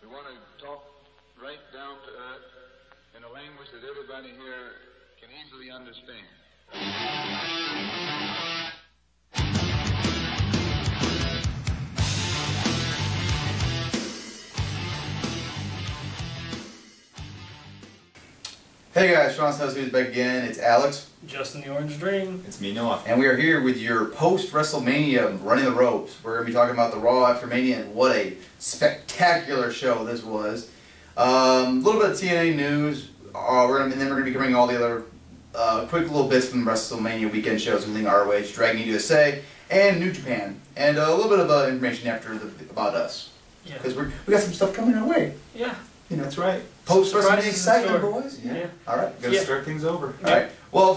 We want to talk right down to earth in a language that everybody here can easily understand. Hey guys, Sean Snow's back again. It's Alex. Justin the Orange Dream. It's me, Noah. And we are here with your post-Wrestlemania Running the Ropes. We're going to be talking about the Raw after Mania, and what a spectacular show this was. A little bit of TNA news, and then we're going to be covering all the other quick little bits from the WrestleMania weekend shows, including ROH, DGUSA, and New Japan. And a little bit of information after about us. Yeah. Because we got some stuff coming our way. Yeah. You know, That's right. Post-WrestleMania excitement, boys. Yeah. All right. Gotta start things over. All right. Well,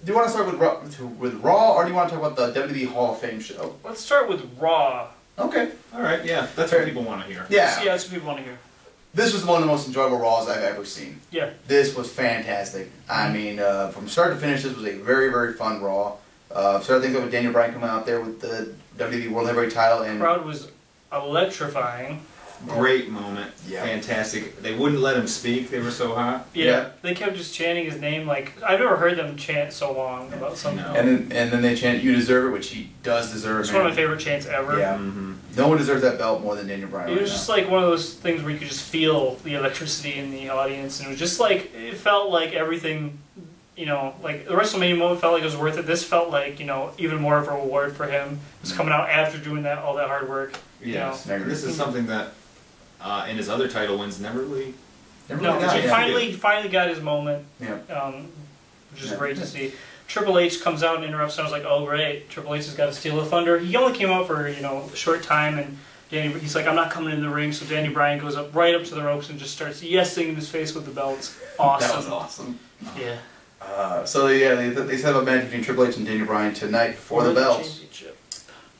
do you want to start with Raw, or do you want to talk about the WWE Hall of Fame show? Let's start with Raw. Okay. All right. Yeah, that's what people want to hear. Yeah. Yeah, that's what people want to hear. This was one of the most enjoyable Raws I've ever seen. Yeah. This was fantastic. I mean, from start to finish, this was a very, very fun Raw. Started things up with Daniel Bryan coming out there with the WWE World Heavyweight title, and the crowd was electrifying. Great moment. Yeah. Fantastic. They wouldn't let him speak. They were so hot. Yeah. They kept just chanting his name. Like, I've never heard them chant so long about something. No. And then they chant, "You deserve it," which he does deserve. It's one of my favorite chants ever. Yeah. Mm-hmm. No one deserves that belt more than Daniel Bryan. It was just like one of those things where you could just feel the electricity in the audience, and it was just like, it felt like everything, you know, like the WrestleMania moment felt like it was worth it. This felt like, you know, even more of a reward for him. Just coming out after doing all that hard work. Yes. You know? This is something that in his other title wins never really No, got. he finally got his moment. Yeah. Which is great to see. Triple H comes out and interrupts, and I was like, oh great, Triple H has got to steal the thunder. He only came out for, you know, a short time, and he's like, I'm not coming in the ring, so Danny Bryan goes up right up to the ropes and just starts yesing in his face with the belts. Awesome. That was awesome. Yeah. So yeah, they set up a match between Triple H and Daniel Bryan tonight for the belts. Championship.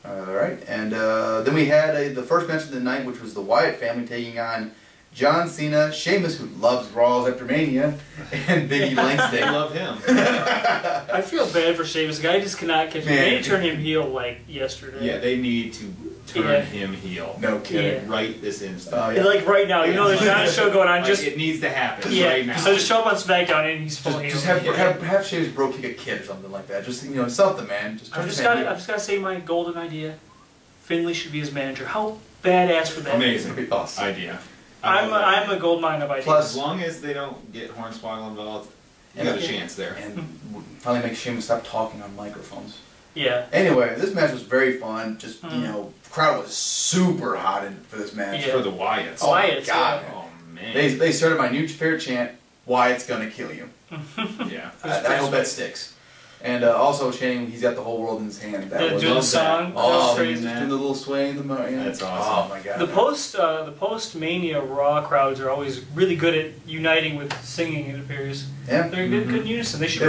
Alright, and then we had the first match of the night, which was the Wyatt family taking on John Cena, Sheamus, who loves Raws after Mania, and Big E Langston. They love him. I feel bad for Sheamus. The guy just cannot catch him. They need to turn him heel like yesterday. Yeah, they need to turn him heel. No kidding. Right this instant. Like right now, you know, there's not a show going on. Like, it needs to happen right now. So just show up on SmackDown and he's full heel. Just have Sheamus bro kick a kid or something like that. Just, you know, something, man. I've just got to say my golden idea. Finley should be his manager. How badass would that be? Amazing. That'd be awesome. Idea. I'm a gold mine of ideas. Plus, as long as they don't get Hornswoggle involved, you got a chance there. And finally make Sheamus stop talking on microphones. Yeah. Anyway, this match was very fun. Just, you know, the crowd was super hot for this match. For the Wyatts. Oh my God. Oh man. They started my new favorite chant, "Wyatt's gonna kill you." Yeah. I hope that sticks. And also chanting, "He's got the whole world in his hand." That was doing the song. Oh, crazy. doing the little sway in the moon. That's awesome. Oh my God. The post Mania Raw crowds are always really good at uniting with singing. It appears. Yeah. They're good in unison. They should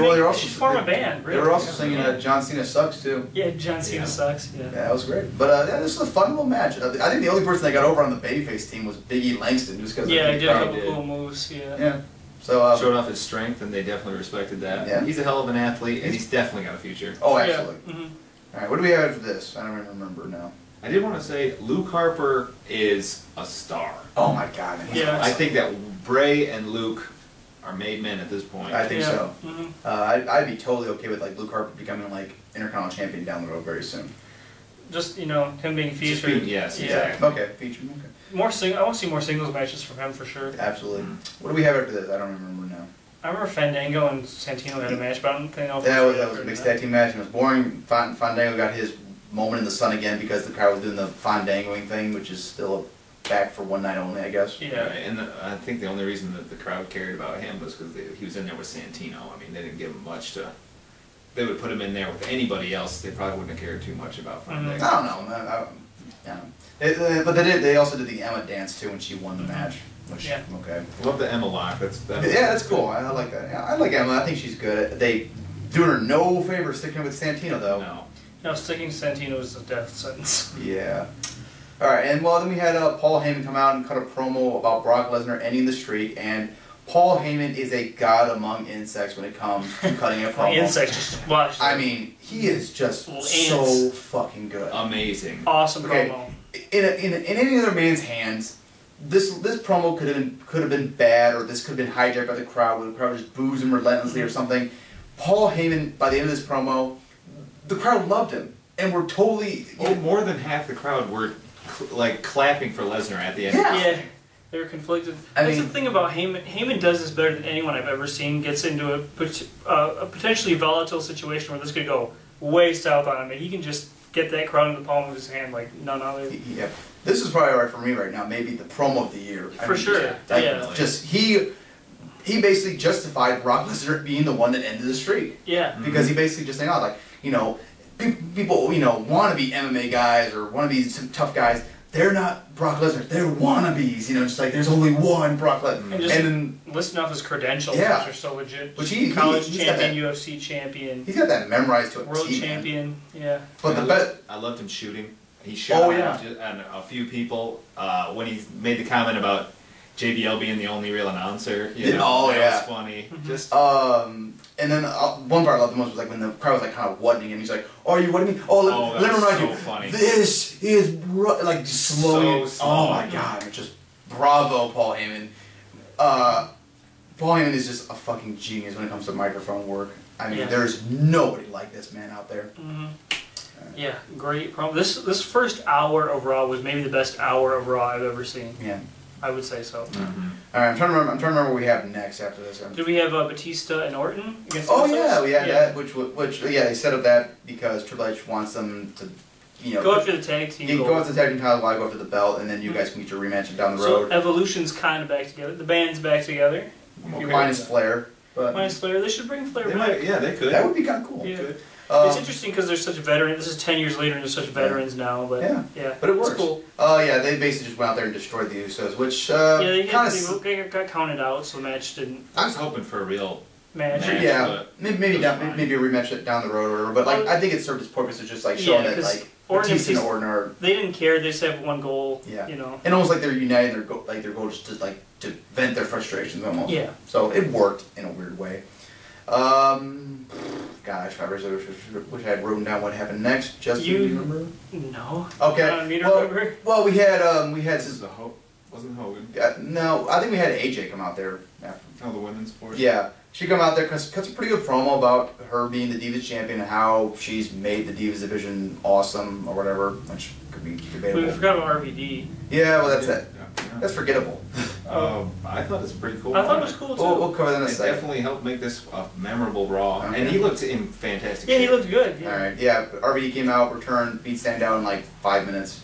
form a band. Really. They were also singing John Cena Sucks too. Yeah, John Cena Sucks. Yeah. Yeah, that was great. But yeah, this was a fun little match. I think the only person that got over on the babyface team was Big E Langston, just because. Yeah, he did a couple cool moves. Yeah. Yeah. So showed off his strength, and they definitely respected that. Yeah. He's a hell of an athlete, and he's definitely got a future. Oh, absolutely. Yeah. All right, what do we have for this? I don't even remember now. I did want to say Luke Harper is a star. Oh my God. Yeah. I think that Bray and Luke are made men at this point. I think so. Mm-hmm. I'd be totally okay with like Luke Harper becoming like Intercontinental Champion down the road very soon. Just, you know, him being featured. Yes, yeah. exactly. Okay, featured. Okay. I want to see more singles matches from him for sure. Absolutely. What do we have after this? I don't remember now. I remember Fandango and Santino had a match, but I don't think that was a big tag team match, and it was boring. Fandango got his moment in the sun again because the crowd was doing the Fandangoing thing, which is still back for one night only, I guess. Yeah. Right. And I think the only reason that the crowd cared about him was because he was in there with Santino. I mean, they didn't give him much to. They would put him in there with anybody else. They probably wouldn't have cared too much about Fandango. I don't know. But they also did the Emma dance too when she won the match. Which, okay. Love the Emma lock. Yeah, that's cool. I like that. Yeah, I like Emma. I think she's good. They doing her no favor sticking with Santino though. No, sticking Santino is a death sentence. Yeah. All right, and then we had Paul Heyman come out and cut a promo about Brock Lesnar ending the streak, and Paul Heyman is a god among insects when it comes to cutting a promo. Insects, just watch. I mean, he is just so fucking good. Amazing. Awesome promo. In any other man's hands, this promo could have been bad, or this could have been hijacked by the crowd, where the crowd just boos him relentlessly or something. Paul Heyman, by the end of this promo, the crowd loved him, and we're totally. More than half the crowd were like clapping for Lesnar at the end. Yeah. They were conflicted. That's the thing about Heyman. Heyman does this better than anyone I've ever seen. Gets into a potentially volatile situation where this could go way south on him, and he can just get that crowd in the palm of his hand like none other. Yeah, this is probably right for me right now. Maybe the promo of the year. For sure. Just he basically justified Brock Lesnar being the one that ended the streak. Yeah. Because he basically just saying, "Oh, like people want to be MMA guys or want to be some tough guys. They're not Brock Lesnar. They're wannabes. Just like there's only one Brock Lesnar." And then listing off his credentials, which are so legit. Which college champion, UFC champion. He's got that memorized to a world T, champion. Man. Yeah. But I loved him shooting. He shot at a few people when he made the comment about JBL being the only real announcer. That was funny. Just and then one part I loved the most was like when the crowd was like kind of whatting him. He's like, "Oh, are you whatting me? Oh, let me remind you. Funny. This is like just slowly. So oh my God! Just bravo, Paul Heyman. Paul Heyman is just a fucking genius when it comes to microphone work. I mean, there's nobody like this man out there. Yeah, great promo. This first hour of Raw was maybe the best hour of Raw I've ever seen. Yeah. I would say so. All right, I'm trying to remember what we have next after this. Did we have Batista and Orton against? Yeah, we had that. Which they set up that because Triple H wants them to, go after the tag team. Go after the tag team title, go after the belt, and then you guys can get your rematch down the road. So Evolution's kind of back together. The band's back together. Minus Flair. Minus Flair. They should bring Flair back. They could. That would be kind of cool. Yeah. It's interesting because they're such veterans. This is 10 years later and they're such veterans now. But but it works. It's cool. They basically just went out there and destroyed the Usos, which they got counted out, so the match didn't. I was hoping for a real match. Yeah, maybe a rematch down the road or whatever. But like, I think it served its purpose of just like showing that like Batista and Orton are. They didn't care. They just have one goal. Yeah. And almost like they're united. Their goal is to vent their frustrations almost. Yeah. So it worked in a weird way. Gosh, I wish I had written down what happened next. Justin, do you remember? No. Okay. Well, we had This is wasn't Hogan? No, I think we had AJ come out there. Oh, the women's portion. Yeah, she come out there cuts a pretty good promo about her being the Divas champion and how she's made the Divas division awesome or whatever, which could be debatable. We forgot about RVD. Yeah, well that's it. That's forgettable. I thought it was pretty cool. I thought it was cool too. We'll cover that in a second. Definitely helped make this a memorable Raw, and he looked in fantastic shape. Yeah, he looked good. Yeah. All right, RVD came out, returned, beat Sandow in like 5 minutes.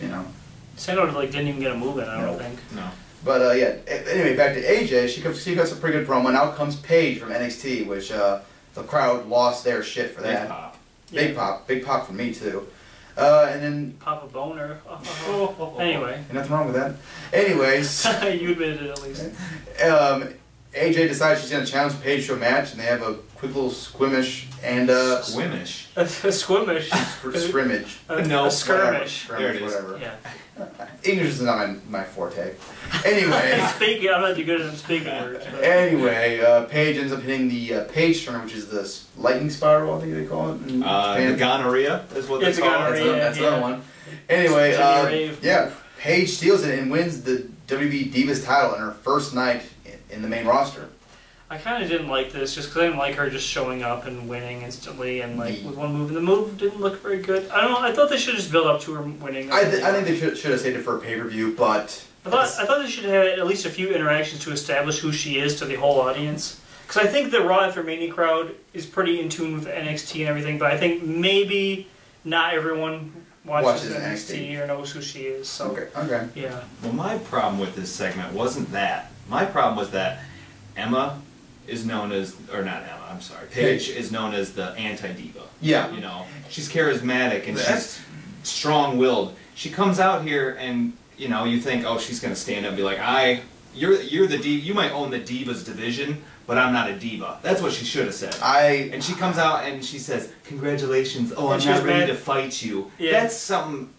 Sandow didn't even get a move in. I don't think. No. But anyway, back to AJ. She cuts a pretty good promo. And out comes Paige from NXT, which the crowd lost their shit for that. Big pop for me too. And then pop a boner. Anyway, nothing wrong with that. Anyways, you admitted it at least. AJ decides she's gonna challenge Paige to a match, and they have a quick little squimish and squimish. A squimish. Scrimmage. A skirmish. There it is. Whatever. Yeah. English is not my forte. Anyway. Speaking, I'm not too good at speaking words. But. Anyway, Paige ends up hitting the Paige turn, which is the lightning spiral, I think they call it. In Japan. The gonorrhea is what they call it. That's another one. Anyway, Paige steals it and wins the WWE Divas title in her first night in the main roster. I kind of didn't like this just because I didn't like her just showing up and winning instantly and like with one move. And the move didn't look very good. I don't know. I thought they should just build up to her winning. I think they should have saved it for a pay-per-view, but I thought they should have had at least a few interactions to establish who she is to the whole audience. Because I think the Raw After Mania crowd is pretty in tune with NXT and everything, but I think maybe not everyone watches NXT or knows who she is. So okay. Yeah. Well, my problem with this segment wasn't that. My problem was that Emma is known as, or not Emma, I'm sorry, Paige is known as the anti-diva. Yeah. She's charismatic and she's strong-willed. She comes out here and, you think, oh, she's going to stand up and be like, you're the diva, you might own the divas division, but I'm not a diva. That's what she should have said. And she comes out and she says, congratulations, I'm not ready to fight you. Yeah. That's something,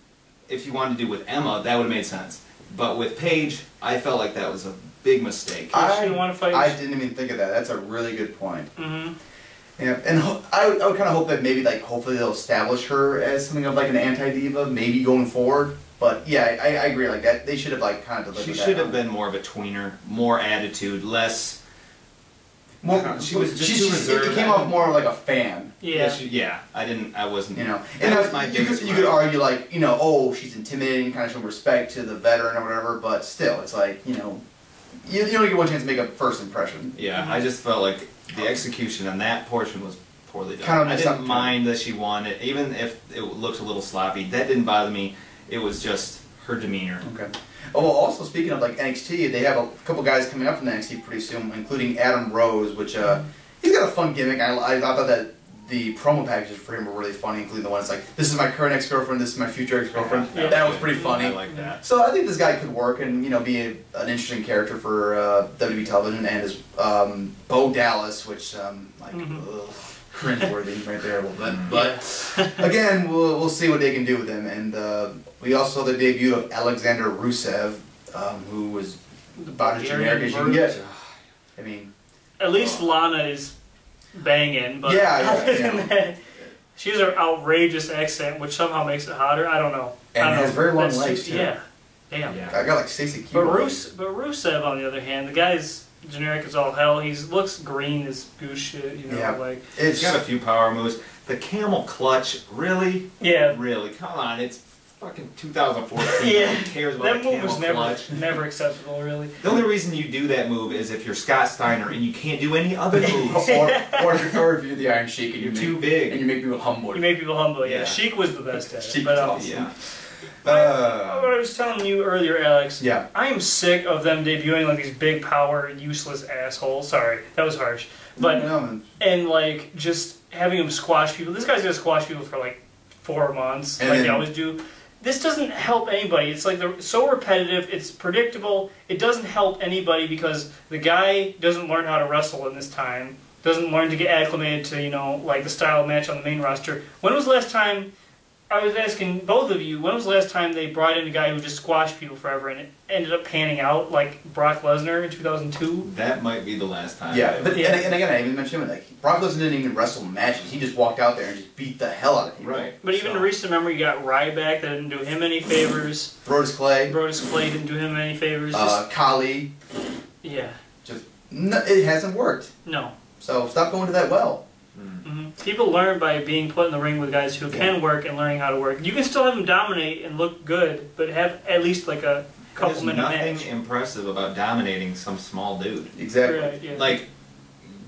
if you wanted to do with Emma, that would have made sense. But with Paige, I felt like that was a big mistake. I didn't even think of that. That's a really good point. Mm-hmm. Yeah, and I would kind of hope that maybe hopefully they'll establish her as something of like an anti-diva, maybe going forward. But yeah, I agree. Like that, they should have like kind of delivered. She should have been more of a tweener, more attitude, less. More, she was just too reserved. It came off more like a fan. Yeah. I wasn't. You know, and that was my biggest. You could argue like, you know, oh, she's intimidating, kind of showing respect to the veteran or whatever. But still, it's like, you know, you only get one chance to make a first impression. Yeah, I just felt like the execution on that portion was poorly done. Kind of I didn't mind that she won it, even if it looked a little sloppy. That didn't bother me. It was just her demeanor. Okay. Oh, well, also speaking of like NXT, they have a couple guys coming up from NXT pretty soon, including Adam Rose, which he's got a fun gimmick. I thought that the promo packages for him were really funny, including the one that's like, "This is my current ex-girlfriend, this is my future ex-girlfriend." Yeah. That was pretty funny. I like that. So I think this guy could work and, you know, be an interesting character for WWE television, and his Bo Dallas, which like. Ugh. Cringeworthy right there a little bit, but again, we'll see what they can do with him. And we also saw the debut of Alexander Rusev, who was about as generic as you can get. I mean, at least Lana is banging, but she has an outrageous accent, which somehow makes it hotter. I don't know. And has very long legs too. Yeah, damn. Yeah. I got like Stacey Keebler. But Rusev, on the other hand, the guy's generic as all hell. He looks green as goose shit, you know, like... He's got a few power moves. The camel clutch, really? Yeah. Really? Come on, it's fucking 2014. Yeah. Who cares about that a camel move was clutch? never acceptable, really. The only reason you do that move is if you're Scott Steiner and you can't do any other moves. or if you do the Iron Sheik and you're too big. And you make people humble. You make people humble, yeah. Yeah. Sheik was the best at it. Sheik but, was awesome. Yeah. What I was telling you earlier, Alex, I am sick of them debuting like these big power, useless assholes. Sorry, that was harsh. But and like just having them squash people. This guy's gonna squash people for like 4 months, like they always do. This doesn't help anybody. It's like they're so repetitive. It's predictable. It doesn't help anybody because the guy doesn't learn how to wrestle in this time. Doesn't learn to get acclimated to, you know, like the style of match on the main roster. When was the last time? I was asking both of you, when was the last time they brought in a guy who just squashed people forever and it ended up panning out, like Brock Lesnar in 2002? That might be the last time. Yeah, but and again, I even mentioned it, like, Brock Lesnar didn't even wrestle matches. He just walked out there and just beat the hell out of people. Right. But even in recent memory, you got Ryback, that didn't do him any favors. Brodus Clay. Brodus Clay didn't do him any favors. Kali. Yeah. Just, no, it hasn't worked. No. So stop going to that well. People learn by being put in the ring with guys who can work and learning how to work. You can still have them dominate and look good, but have at least like a couple minute match. There's nothing impressive about dominating some small dude. Exactly. Right, yeah. Like,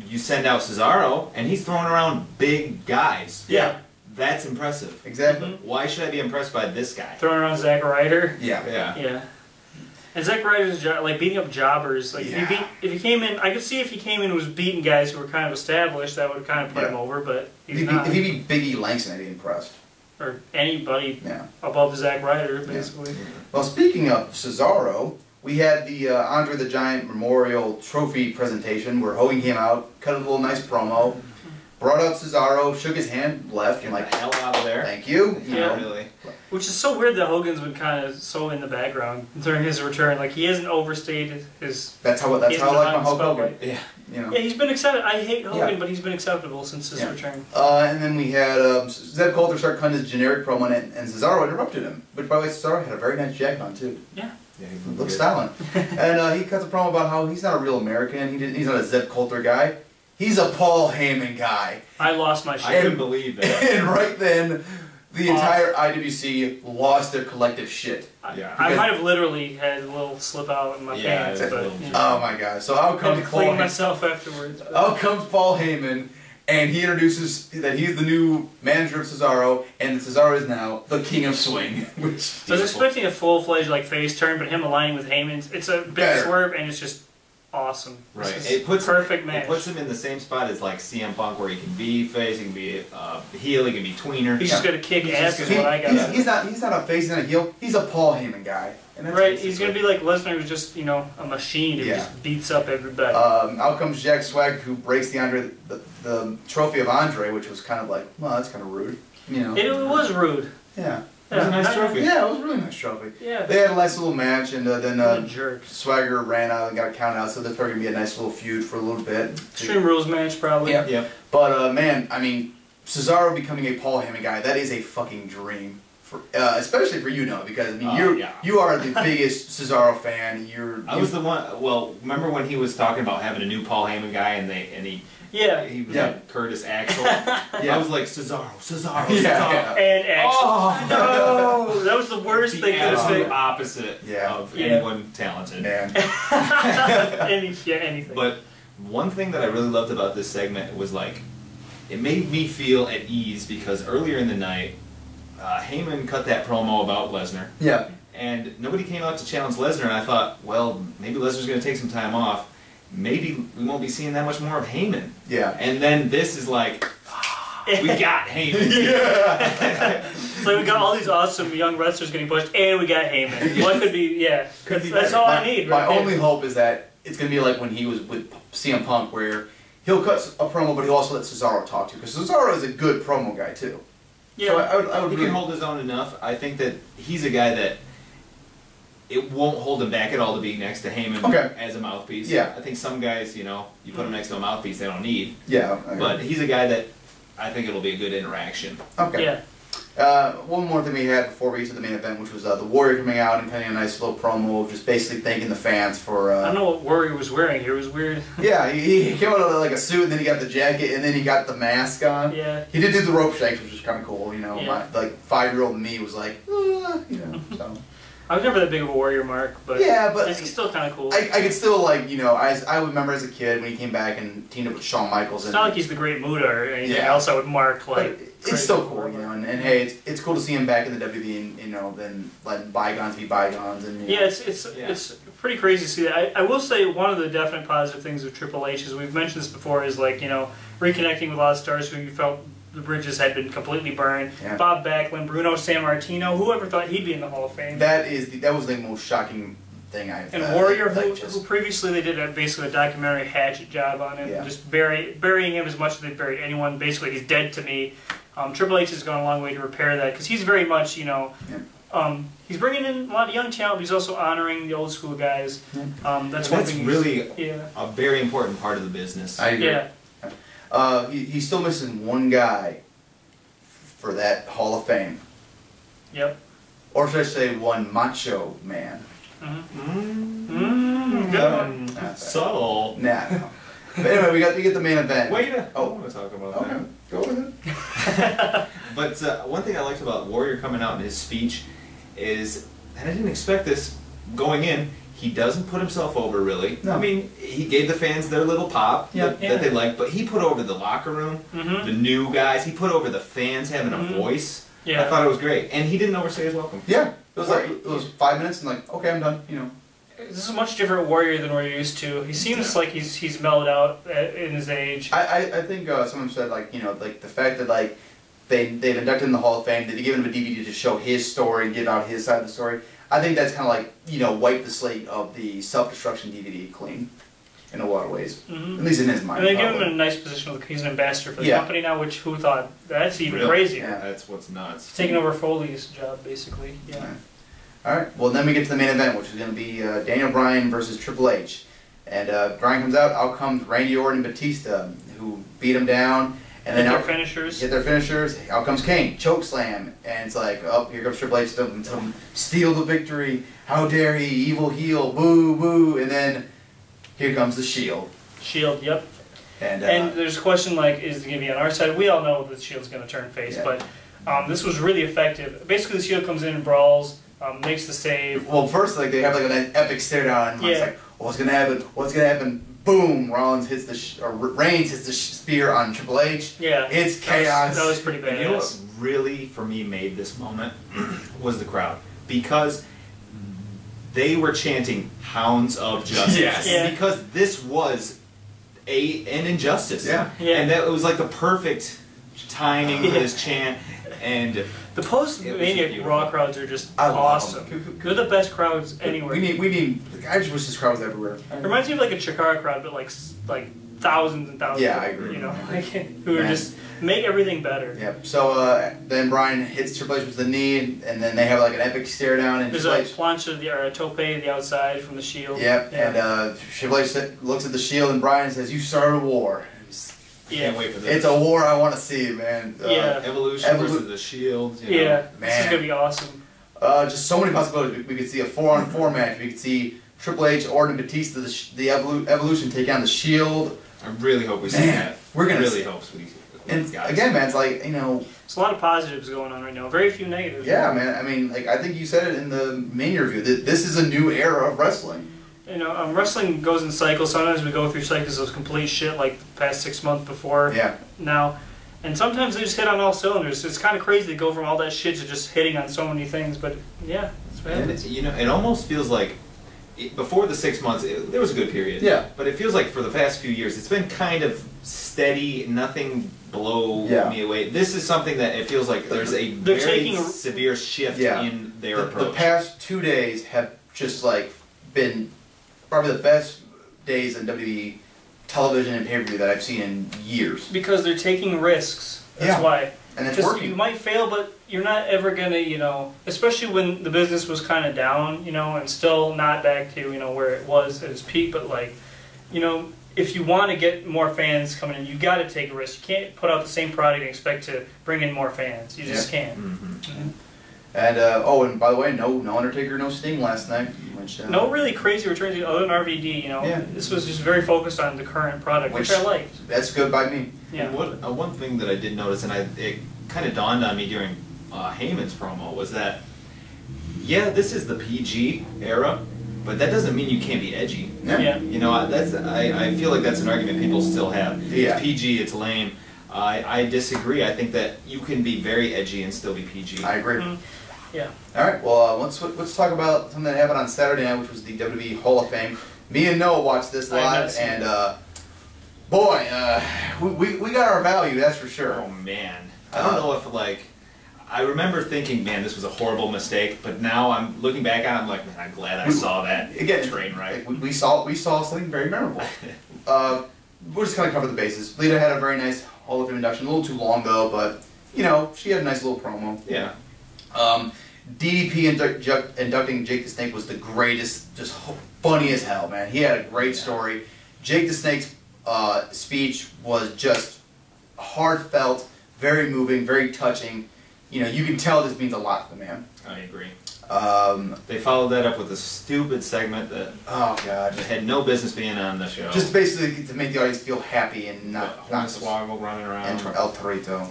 you send out Cesaro, and he's throwing around big guys. Yeah. That's impressive. Exactly. Why should I be impressed by this guy? Throwing around Zack Ryder. Yeah. Yeah. Yeah. And Zack Ryder's like beating up jobbers. Like if he came in, I could see if he came in and was beating guys who were kind of established, that would kind of put him over. But he's not. If he beat Big E Langston, I'd be impressed. Or anybody above Zack Ryder, basically. Yeah. Well, speaking of Cesaro, we had the Andre the Giant Memorial Trophy presentation where Hogan came out, cut a little nice promo, brought out Cesaro, shook his hand, left, and like, the hell out of there. Thank you. Yeah, really. Which is so weird that Hogan's been kind of so in the background during his return. Like he hasn't overstayed his. That's how I like my Hulk Hogan. Yeah. You know. Yeah, he's been accepted. I hate Hogan, but he's been acceptable since his return. And then we had Zeb Coulter start cutting his generic promo, and Cesaro interrupted him. Which, by the way, Cesaro had a very nice jacket on too. Yeah. Yeah, he looked styling. And he cuts a promo about how he's not a real American. He's not a Zeb Coulter guy. He's a Paul Heyman guy. I lost my shit. I couldn't believe that. And right then, the entire IWC lost their collective shit. Yeah. I might have literally had a little slip out in my pants, but oh my god! So out comes I had to clean myself afterwards. Out comes Paul Heyman, and he introduces that he's the new manager of Cesaro, and Cesaro is now the King of Swing. Which so I was expecting a full-fledged like face turn, but him aligning with Heyman, it's a big swerve, and it's just awesome. Right. It puts perfect match. It puts him in the same spot as like CM Punk, where he can be face, he can be heel, he can be tweener. He's just gonna kick ass. Is what I got. He's not a face, he's not a heel. He's a Paul Heyman guy. Right. He's gonna be like Lesnar, who's just a machine who just beats up everybody. Out comes Jack Swagger, who breaks the trophy of Andre, which was kind of like, well, that's kind of rude. You know. It was rude. Yeah. It was a nice trophy. Yeah, it was a really nice trophy. Yeah. They had a nice little match, and then jerk. Swagger ran out and got counted out, so there's probably going to be a nice little feud for a little bit. Extreme Rules match, probably. Yeah. But, man, I mean, Cesaro becoming a Paul Heyman guy, that is a fucking dream especially for you, Noah, because I mean you are the biggest Cesaro fan. I was the one. Well, remember when he was talking about having a new Paul Heyman guy, and he was like Curtis Axel. I was like Cesaro. And Axel. Oh no, that was the worst thing. The opposite of anyone talented. Man. Anything. But one thing that I really loved about this segment was like, it made me feel at ease because earlier in the night, Heyman cut that promo about Lesnar. Yeah. And nobody came out to challenge Lesnar, and I thought, well, maybe Lesnar's going to take some time off. Maybe we won't be seeing that much more of Heyman. Yeah. And then this is like, we got Heyman. So we got all these awesome young wrestlers getting pushed, and we got Heyman. What could be? Yeah. That's all I need. My only hope is that it's going to be like when he was with CM Punk, where he'll cut a promo, but he'll also let Cesaro talk to, because Cesaro is a good promo guy too. Yeah. So I would he can hold his own enough. I think that he's a guy that it won't hold him back at all to be next to Heyman as a mouthpiece. Yeah. I think some guys, you put him next to a mouthpiece they don't need. Yeah. But he's a guy that I think it'll be a good interaction. Okay. Yeah. One more thing we had before we get to the main event, which was the Warrior coming out and cutting a nice little promo, just basically thanking the fans for. I don't know what Warrior was wearing here. It was weird. Yeah, he came out of like a suit, and then he got the jacket, and then he got the mask on. Yeah. He did do the rope shakes, which was kind of cool. Yeah. Like 5-year-old me was like, so. I was never that big of a Warrior, Mark, but it's still kind of cool. I could still I remember as a kid when he came back and teamed up with Shawn Michaels. It's not like he's the Great Muta or anything else I would mark like. But it's still cool, and hey, it's cool to see him back in the WWE, and then letting bygones be bygones, and it's pretty crazy to see that. I will say one of the definite positive things of Triple H, as we've mentioned this before, is like reconnecting with a lot of stars who you felt the bridges had been completely burned. Yeah. Bob Backlund, Bruno Sammartino, whoever thought he'd be in the Hall of Fame. That was the most shocking thing I've. And Warrior, who previously they did basically a documentary hatchet job on him, just burying him as much as they buried anyone. Basically, he's dead to me. Triple H has gone a long way to repair that because he's very much, he's bringing in a lot of young talent, but he's also honoring the old school guys. That's really a very important part of the business. I agree. Yeah. He's still missing one guy for that Hall of Fame. Yep. Or should I say one macho man? Good one. Subtle. Nah. But anyway, we get the main event. Wait, I want to talk about that. Go ahead. But one thing I liked about Warrior coming out in his speech is, and I didn't expect this going in, he doesn't put himself over really. No. I mean, he gave the fans their little pop that they liked, but he put over the locker room, the new guys, he put over the fans having a voice. Yeah. I thought it was great. And he didn't overstay his welcome. Yeah. It was 5 minutes and like, okay, I'm done, This is a much different Warrior than we're used to. He seems like he's mellowed out in his age. I think someone said like the fact that they've inducted him in the Hall of Fame, they've given him a DVD to show his story and get out his side of the story. I think that's kind of like wipe the slate of the self-destruction DVD clean in a lot of ways, at least in his mind. And they give him a nice position. He's an ambassador for the company now, which who thought that's even crazier? Yeah. That's what's nuts. He's taking over Foley's job basically. Yeah. All right. Well, then we get to the main event, which is going to be Daniel Bryan versus Triple H. And Bryan comes out comes Randy Orton and Batista, who beat him down. And then hit their finishers. Out comes Kane, choke slam, and it's like, oh, here comes Triple H to steal the victory. How dare he, evil heel, boo, boo. And then here comes the Shield. Shield, yep. And there's a question like, is it going to be on our side? We all know that the Shield's going to turn face, but this was really effective. Basically, the Shield comes in and brawls. Makes the save. Well, first, they have an epic stare down, and it's like, what's gonna happen? What's gonna happen? Boom! Reigns hits the spear on Triple H. Yeah, it's chaos. That was pretty bad. You know what really, for me, made this moment was the crowd, because they were chanting "Hounds of Justice." Yes. Because this was an injustice. Yeah. And that it was like the perfect timing for this chant. And the post-Mania Raw crowds are just awesome. They're the best crowds anywhere. We need. I just wish this crowd was everywhere. It reminds me of like a Chikara crowd, but like thousands and thousands. Yeah, I agree. Who are just make everything better. Yep. So then Bryan hits Triple H with the knee, and then they have like an epic stare down. And there's a plancha or a tope the outside from the Shield. Yep. And Triple H looks at the Shield, and Bryan says, "You started a war." Can't wait for this. It's a war I want to see, man. Evolution versus the Shield. You know. Yeah, Man. this is gonna be awesome. Just so many possibilities. We could see a 4-on-4 match. We could see Triple H, Orton, and Batista, the Evolution take on the Shield. I really hope we see that. We're gonna really hope we see. And again, man, it's like, you know, there's a lot of positives going on right now. Very few negatives. Yeah, man. I mean, like I think you said it in the Mania review that this is a new era of wrestling. You know, wrestling goes in cycles. Sometimes we go through cycles of complete shit, like the past 6 months before. Yeah. Now, and sometimes they just hit on all cylinders. It's kind of crazy to go from all that shit to just hitting on so many things. But yeah, it's bad. And you know, it almost feels like before the 6 months, there was a good period. Yeah. But it feels like for the past few years, it's been kind of steady. Nothing blow me away. This is something that it feels like there's a very severe shift in their approach. The past 2 days have just like been probably the best days in WWE television and pay-per-view that I've seen in years. Because they're taking risks. That's why. And it's working. You might fail, but you're not ever gonna, you know, especially when the business was kind of down, you know, and still not back to, you know, where it was at its peak. But like, you know, if you want to get more fans coming in, you got to take a risk. You can't put out the same product and expect to bring in more fans. You just can't. And oh, and by the way, no Undertaker, no Sting last night. Which, no really crazy returns other than RVD. You know, this was just very focused on the current product, which I liked. That's good by me. Yeah. And one thing that I did notice, and it kind of dawned on me during Heyman's promo, was that this is the PG era, but that doesn't mean you can't be edgy. Yeah. You know, I feel like that's an argument people still have. Yeah. It's PG, it's lame. I disagree. I think that you can be very edgy and still be PG. I agree. Yeah. All right. Well, let's talk about something that happened on Saturday night, which was the WWE Hall of Fame. Me and Noah watched this live, and boy, we got our value. That's for sure. Oh man, I don't know if like. I remember thinking, man, this was a horrible mistake, but now I'm looking back on it, I'm like, man, I'm glad I saw that train wreck. We saw something very memorable. We'll just kind of cover the bases. Lita had a very nice Hall of Fame induction, a little too long though, but you know, she had a nice little promo. Yeah. DDP inducting Jake the Snake was the greatest, just funny as hell, man. He had a great story. Jake the Snake's speech was just heartfelt, very moving, very touching. You know, you can tell this means a lot to the man. I agree. They followed that up with a stupid segment that had no business being on the show. Just basically to make the audience feel happy and not Hornswoggle running around. And El Torito.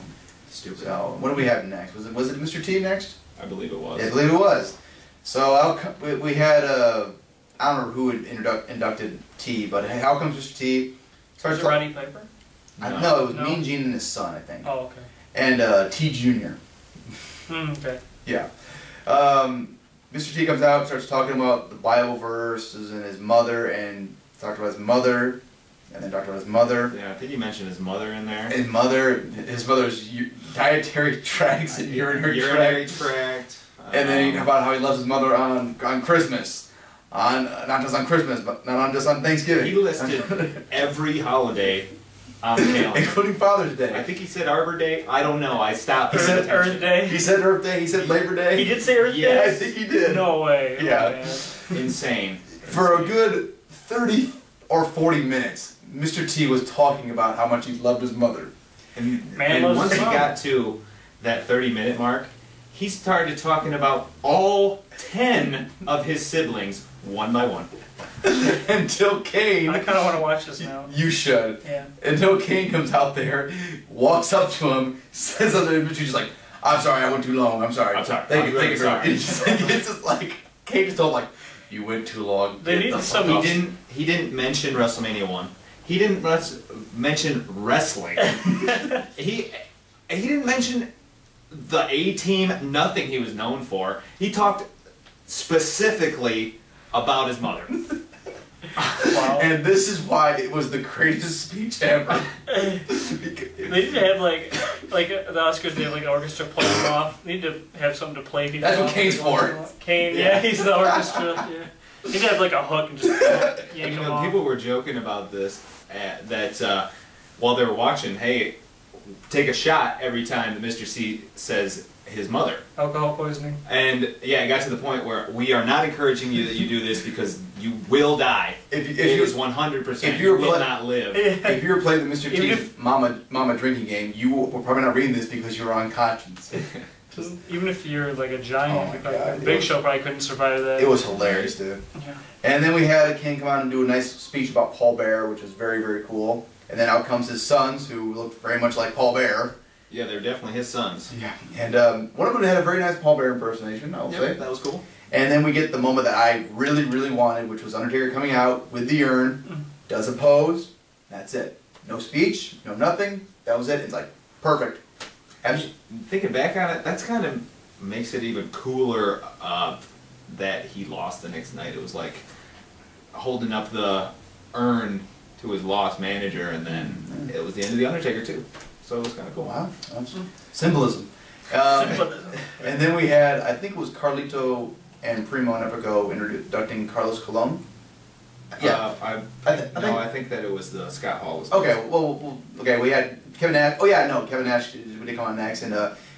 Stupid. So what do we have next? Was it Mr. T next? I believe it was. Yeah, I believe it was. So we had I don't know who inducted T, but how comes Mr. T? Was it Roddy Piper? No, it was Mean Gene and his son, I think. Oh, okay. And T Jr. Okay. Yeah. Mr. T comes out, starts talking about the Bible verses and his mother, and talked about his mother, and then talked about his mother. Yeah, I think he mentioned his mother in there. His mother's dietary tracts and urinary tract. And then about how he loves his mother on Christmas. Not just on Christmas, but not just on Thanksgiving. He listed every holiday on the calendar. Including Father's Day. I think he said Arbor Day. I don't know. I stopped. He said Earth Day. He said Earth Day. He said Labor Day. He did say Earth Day? Yeah, I think he did. No way. Yeah. Oh, Insane. For a good 30 or 40 minutes, Mr. T was talking about how much he loved his mother. And once he got to that 30-minute mark, he started talking about all 10 of his siblings, one by one. Until Kane... I kind of want to watch this now. You should. Yeah. Until Kane comes out there, walks up to him, says something, and she's just like, I'm sorry, I went too long, I'm sorry. I'm sorry. Thank you, sorry. It's just like, Kane just told like, you went too long. They need some... He didn't mention WrestleMania 1. He didn't mention wrestling. he didn't mention the A-Team, nothing he was known for. He talked specifically about his mother. Wow. And this is why it was the greatest speech ever. They need to have like the Oscars. They have like an orchestra playing them off. They need to have something to play people. That's what off. Kane's for. Kane, yeah, he's the orchestra. Yeah. They need to have like a hook and just yank them off. People were joking about this while they were watching. Hey, take a shot every time that Mr. C says his mother. Alcohol poisoning. And yeah, it got to the point where we are not encouraging you that you do this because you will die. If it was 100%, if you will not live. If you were playing the Mr. T's Mama drinking game, you were probably not reading this because you were on conscience. Even if you're like a giant, God, Big Show probably couldn't survive that. It was hilarious, dude. Yeah. And then we had a king come out and do a nice speech about Paul Bear, which was very, very cool. And then out comes his sons, who looked very much like Paul Bear. Yeah, they're definitely his sons. Yeah. And one of them had a very nice Paul Bear impersonation, I'll say. That was cool. And then we get the moment that I really, really wanted, which was Undertaker coming out with the urn, does a pose, that's it. No speech, no nothing, that was it. It's like, perfect. Thinking back on it, that's kind of makes it even cooler that he lost the next night. It was like holding up the urn to his lost manager, and then it was the end of the Undertaker too. So it was kind of cool. Wow, symbolism. And then we had, I think it was Carlito and Primo and Epico introducing Carlos Colon. Yeah, I think that it was the Scott Hall. Was okay, okay, we had Kevin Nash. Oh yeah, no, Kevin Nash would come on next, and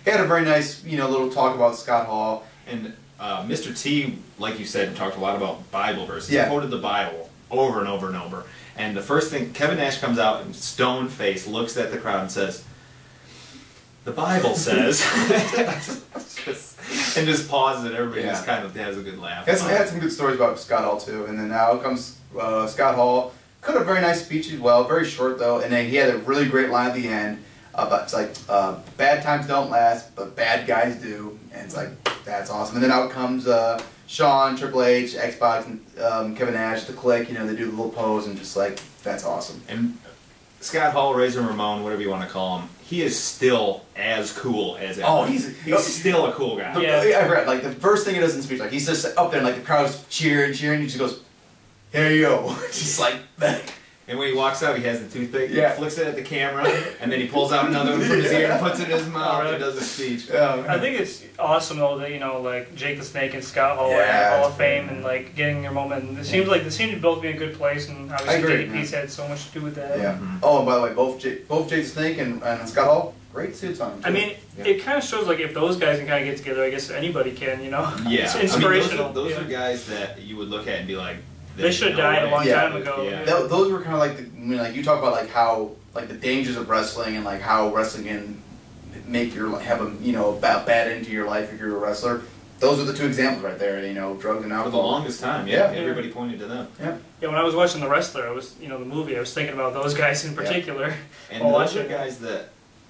he had a very nice, little talk about Scott Hall. And Mr. T, like you said, talked a lot about Bible verses. Yeah. He quoted the Bible over and over and over. And the first thing, Kevin Nash comes out and stone face, looks at the crowd and says, "The Bible says," and just pauses, and everybody just kind of has a good laugh. I had some good stories about Scott Hall too, and then now comes Scott Hall. Cut a very nice speech as well, very short though, and then he had a really great line at the end. But it's like, bad times don't last, but bad guys do, and it's like, that's awesome. And then out comes Shawn, Triple H, Xbox, and Kevin Nash, the Click. They do the little pose, and just like, that's awesome. And Scott Hall, Razor Ramon, whatever you want to call him, he is still as cool as ever. Oh, he's still a cool guy. Yeah, I read like the first thing he does in speech, like he's just up there, and like the crowd's cheering, he just goes, "Here you go," just like that. And when he walks out, he has the toothpick, flicks it at the camera, and then he pulls out another one from his ear and puts it in his mouth and does a speech. I think it's awesome though that like Jake the Snake and Scott Hall are in the Hall of Fame and like getting their moment. And it seems like they seem to both be in a good place, and obviously DDP's had so much to do with that. Yeah. Oh, and by the way, both Jake the Snake and Scott Hall, great suits on them. I mean, it kind of shows like if those guys can kind of get together, I guess anybody can. Yeah. It's inspirational. I mean, those are guys that you would look at and be like, they should have died a long time ago. Yeah. Those were kind of like like you talk about like how like the dangers of wrestling and like how wrestling can make your have a bad end to your life if you're a wrestler. Those are the two examples right there. Drugs and alcohol. For the longest time, everybody pointed to them. Yeah. Yeah. When I was watching The Wrestler, I was the movie. I was thinking about those guys in particular. And those are guys that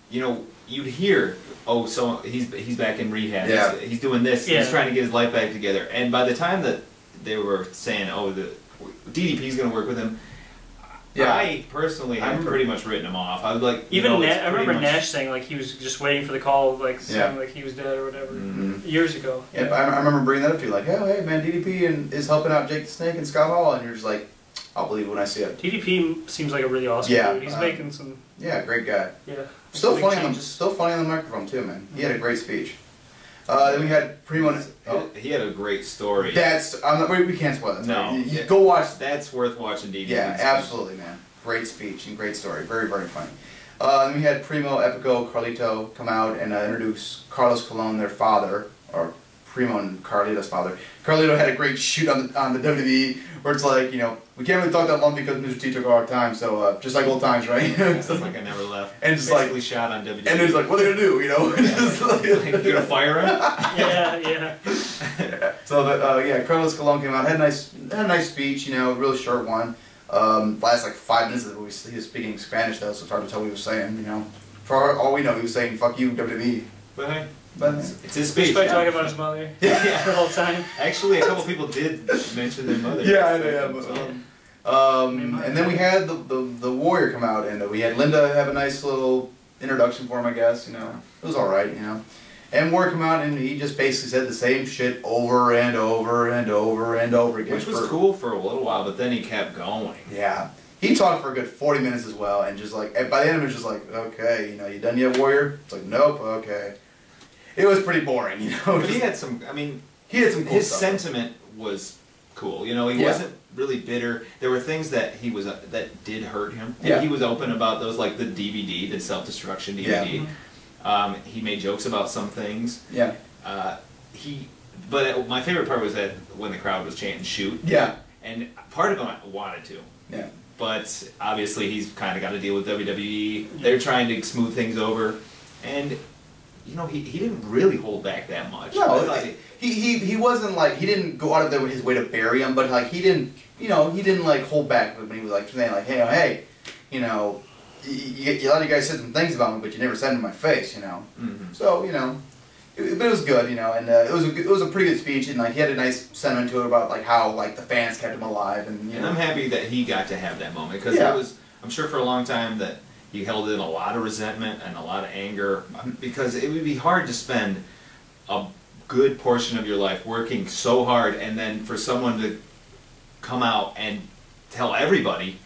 you'd hear, oh, so he's back in rehab. Yeah. He's doing this. He's trying to get his life back together. And by the time that they were saying, oh, the DDP's going to work with him. Yeah. I personally had pretty much written him off. I was like, I remember Nash saying like he was just waiting for the call, like saying like he was dead or whatever years ago. Yeah, I remember bringing that up to you, like, oh, hey man, DDP is helping out Jake the Snake and Scott Hall, and you're just like, I'll believe it when I see it. DDP seems like a really awesome dude. He's making some. Yeah, great guy. Yeah. Still funny on the microphone too, man. He had a great speech. Then we had Primo. He had a great story. We can't spoil that. No, go watch. That's worth watching. DDP. Yeah, absolutely, man. Great speech and great story. Very, very funny. Then we had Primo, Epico, Carlito come out and introduce Carlos Colon, their father, or Primo and Carlito's father. Carlito had a great shoot on the WWE where it's like, we can't really talk that long because Mr. T took all our time, so just like old times, right? It's like I never left. And just basically shot on WWE. And it's like, what are they gonna do? You're gonna fire him? Yeah. So Carlos Colon came out, had a nice speech, really short one. Last like 5 minutes of it, he was speaking Spanish though, so it's hard to tell what he was saying. For all we know, he was saying "fuck you, WWE." But hey. It's his speech. Despite talking about his mother the whole time. Actually, a couple people did mention their mother. And then we had the Warrior come out, and we had Linda have a nice little introduction for him, I guess. It was all right. And Warrior come out, and he just basically said the same shit over and over and over and over again. Which was cool for a little while, but then he kept going. Yeah. He talked for a good 40 minutes as well, and just like by the end of it, was just like, okay, you done yet, Warrior? It's like, nope, okay. It was pretty boring, But he had some. I mean, he had some cool his stuff. sentiment was cool. He wasn't really bitter. There were things that he was that did hurt him. And he was open about those, like the DVD, the self-destruction DVD. He made jokes about some things. Yeah. But my favorite part was that when the crowd was chanting "shoot." Yeah. And part of him wanted to. Yeah. But obviously he's kind of got to deal with WWE. They're trying to smooth things over, and you know he didn't really hold back that much. No, he wasn't like, he didn't go out of his way to bury him, but like he didn't like hold back when he was like saying like, hey, you know, a lot of you guys said some things about me, but you never said them in my face, you know. Mm-hmm. So you know, but it was good, you know, and it was a pretty good speech, and like he had a nice sentiment to it about like how like the fans kept him alive, and I'm happy that he got to have that moment, because I'm sure for a long time that he held in a lot of resentment and a lot of anger, because it would be hard to spend a good portion of your life working so hard, and then for someone to come out and tell everybody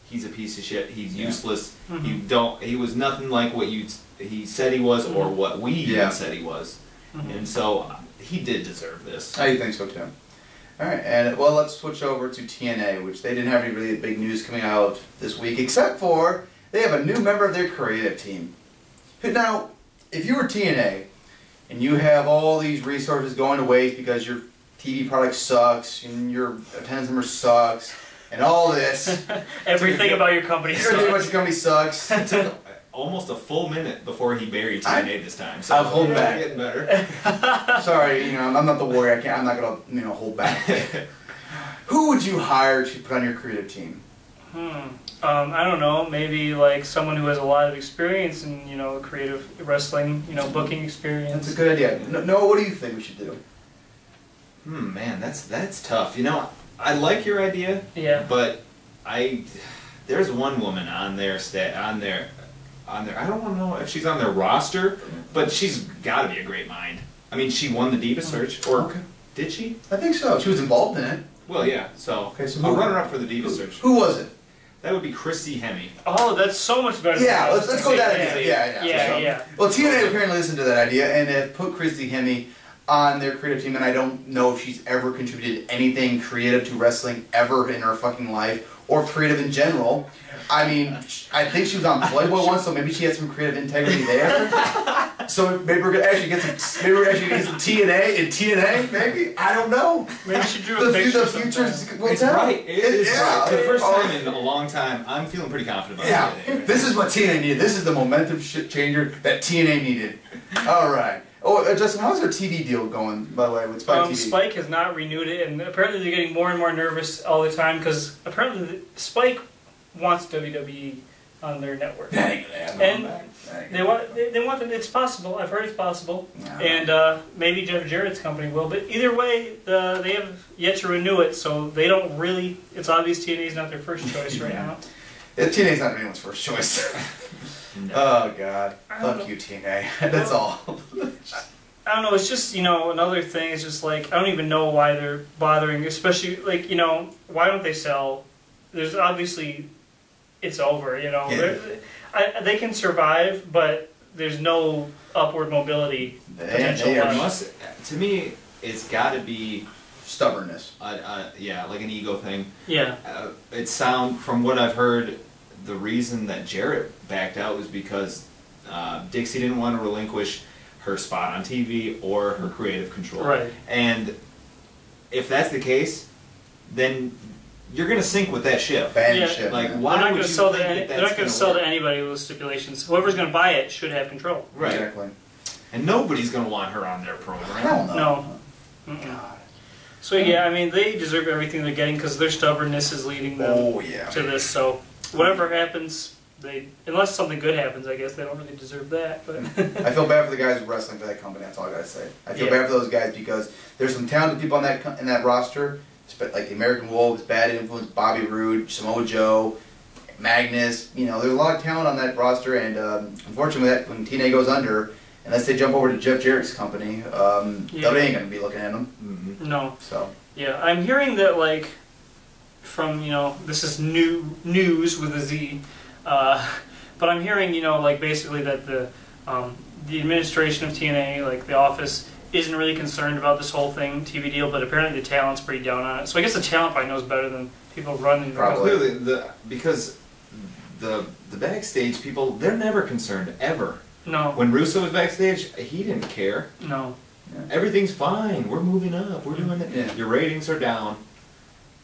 he's a piece of shit, he's useless, he was nothing like what he said he was, or what we even said he was. And so he did deserve this. I think so too. Alright, and well, let's switch over to TNA, which they didn't have any really big news coming out this week, except for they have a new member of their creative team. Now, if you were TNA, and you have all these resources going to waste because your TV product sucks, and your attendance number sucks, and all this. Everything about your company sucks. Everything about your company sucks. It took almost a full minute before he buried TNA this time. So I'll hold back. Getting better. Sorry, you know, I'm not the warrior. I'm not gonna, you know, hold back. Who would you hire to put on your creative team? I don't know. Maybe like someone who has a lot of experience in, you know, creative wrestling, you know, booking experience. That's a good idea. Noah, what do you think we should do? Man, that's tough. You know, I like your idea. Yeah. But there's one woman on their I don't want to know if she's on their roster, but she's got to be a great mind. I mean, she won the Diva Search, or did she? I think so. She was involved in it. Well, yeah. So, okay, so I'll run her up for the Diva Search. Who was it? That would be Christy Hemme. Oh, that's so much better. Yeah, let's go with that idea. Yeah. Well, TNA apparently listened to that idea and have put Christy Hemme on their creative team, and I don't know if she's ever contributed anything creative to wrestling ever in her fucking life, or creative in general. I mean, I think she was on Playboy once, so maybe she had some creative integrity there. So maybe we're gonna actually get some. Maybe we're actually gonna get some TNA in TNA. Maybe, I don't know. Maybe she drew a picture. The future's it's right. It is right. For the first time in a long time, I'm feeling pretty confident about TNA. Right? This is what TNA needed. This is the momentum shit changer that TNA needed. All right. Oh, Justin, how's their TV deal going, by the way, with Spike TV? Spike has not renewed it, and apparently they're getting more and more nervous all the time, because apparently Spike wants WWE on their network. And they want them. It's possible. I've heard it's possible. No. And maybe Jeff Jarrett's company will. But either way, they have yet to renew it, so they don't really. It's obvious TNA's not their first choice right now. Yeah, TNA's not anyone's first choice. No. Oh God, fuck you, TNA. That's all. I don't know. It's just, you know, another thing. It's just like I don't even know why they're bothering. Especially like, you know, why don't they sell? There's obviously. It's over, you know. Yeah. They can survive, but there's no upward mobility potential. To me, it's got to be stubbornness. Yeah, like an ego thing. Yeah. From what I've heard, the reason that Jarrett backed out was because Dixie didn't want to relinquish her spot on TV or her creative control. Right. And if that's the case, then you're going to sink with that ship. Ship. Like, why would you think they're not going to sell to anybody with those stipulations. Whoever's going to buy it should have control. Right. Exactly. And nobody's going to want her on their program. Hell no. God. So yeah, I mean, they deserve everything they're getting because their stubbornness is leading them to this. So whatever happens, unless something good happens, I guess they don't really deserve that. But I feel bad for the guys wrestling for that company. That's all I gotta say. I feel bad for those guys because there's some talented people on that roster. Like the American Wolves, Bad Influence, Bobby Roode, Samoa Joe, Magnus. You know, there's a lot of talent on that roster, and unfortunately, when TNA goes under, unless they jump over to Jeff Jarrett's company, they ain't gonna be looking at them. Mm-hmm. No. So yeah, I'm hearing that like from this is news with a Z, but I'm hearing like basically that the administration of TNA, like the office, isn't really concerned about this whole TV deal, but apparently the talent's pretty down on it. So I guess the talent probably knows better than people running. Clearly, because the backstage people, they're never concerned ever No. When Russo was backstage, he didn't care. No. Everything's fine. We're moving up. We're doing it. Yeah. Your ratings are down.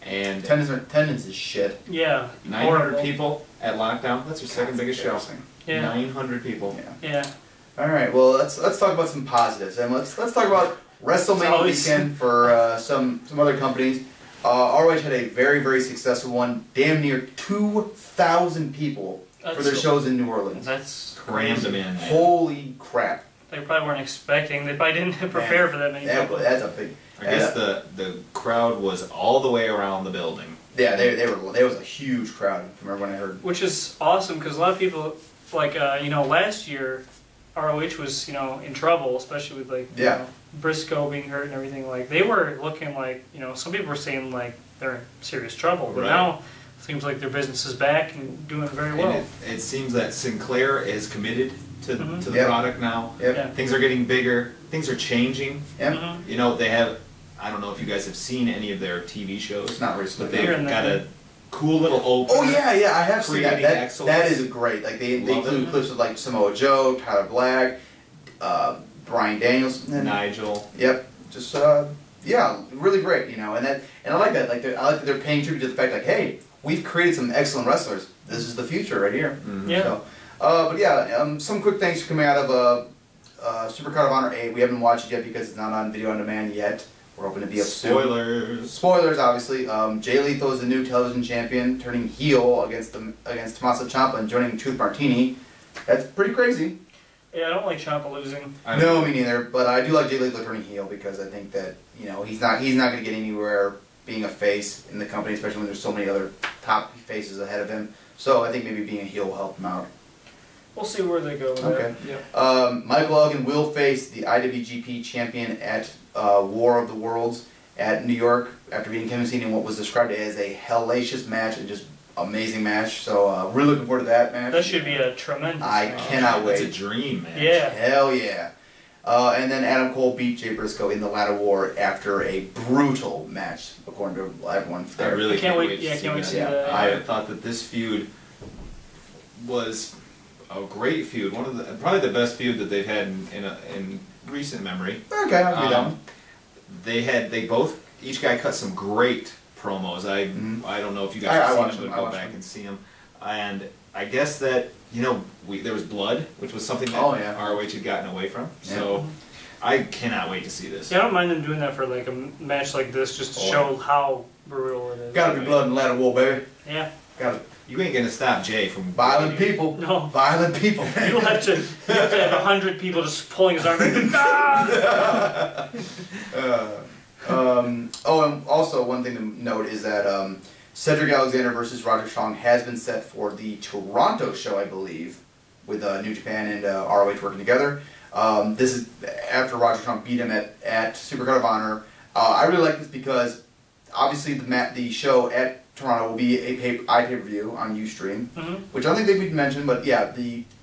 And attendance is shit. Yeah. 900 horrible. people at Lockdown. That's your second biggest show. Yeah. 900 people. Yeah. All right. Well, let's talk about some positives, and let's talk about WrestleMania weekend for some other companies. ROH had a very successful one. Damn near 2,000 people for their shows in New Orleans. That's crammed them in. Holy crap! They probably weren't expecting. They probably didn't prepare for that many people. That's a big. I guess the crowd was all the way around the building. Yeah, there was a huge crowd. From everyone I heard. Which is awesome because a lot of people, like last year, ROH was in trouble, especially with Briscoe being hurt and everything. Like they were looking like some people were saying like they're in serious trouble, but now it seems like their business is back and doing very well. And it seems that Sinclair is committed to the product now. Yep. Yeah. Things are getting bigger. Things are changing. Yep. They have. I don't know if you guys have seen any of their TV shows. Not recently. But they've got a cool little opener. Oh yeah, I have seen that. Excellence. That is great. Like they include clips with like Samoa Joe, Tyler Black, Bryan Danielson, Nigel. Yep. Just really great. And I like that. Like I like that they're paying tribute to the fact like, hey, we've created some excellent wrestlers. This is the future right here. Mm-hmm. Yeah. So, some quick things coming out of Supercard of Honor 8. We haven't watched it yet because it's not on video on demand yet. We're hoping to be up soon. Spoilers, obviously. Jay Lethal is the new television champion, turning heel against Tommaso Ciampa and joining Truth Martini. That's pretty crazy. Yeah, I don't like Ciampa losing. No, me neither. But I do like Jay Lethal turning heel because I think that he's not going to get anywhere being a face in the company, especially when there's so many other top faces ahead of him. So I think maybe being a heel will help him out. We'll see where they go with Okay. that. Yeah. Michael Elgin will face the IWGP champion at War of the Worlds at New York after beating Kevin Steen in what was described as a hellacious match and just amazing match. So really looking forward to that match. That should be a tremendous match. Cannot wait. It's a dream match. Yeah. Hell yeah. And then Adam Cole beat Jay Briscoe in the ladder war after a brutal match, according to everyone there. I really can't wait. Yeah, I can't wait to see that. that. I thought that this feud was a great feud. Probably the best feud that they've had in recent memory. Okay, I'll be down. They both, each guy cut some great promos. I don't know if you guys have seen them, but go back and see them. And I guess that there was blood, which was something that ROH had gotten away from. Yeah. So I cannot wait to see this. Yeah, I don't mind them doing that for like a match like this, just to show how brutal it is. Gotta be blood in the ladder war, baby. Yeah. You ain't gonna stop Jay from violent people. No. Violent people. You'll have to have 100 people just pulling his arm. And and also one thing to note is that Cedric Alexander versus Roger Strong has been set for the Toronto show, I believe, with New Japan and ROH working together. This is after Roger Strong beat him at Supercard of Honor. I really like this because obviously the show at Toronto will be a pay-per-view on Ustream, which I don't think they've mentioned, but yeah,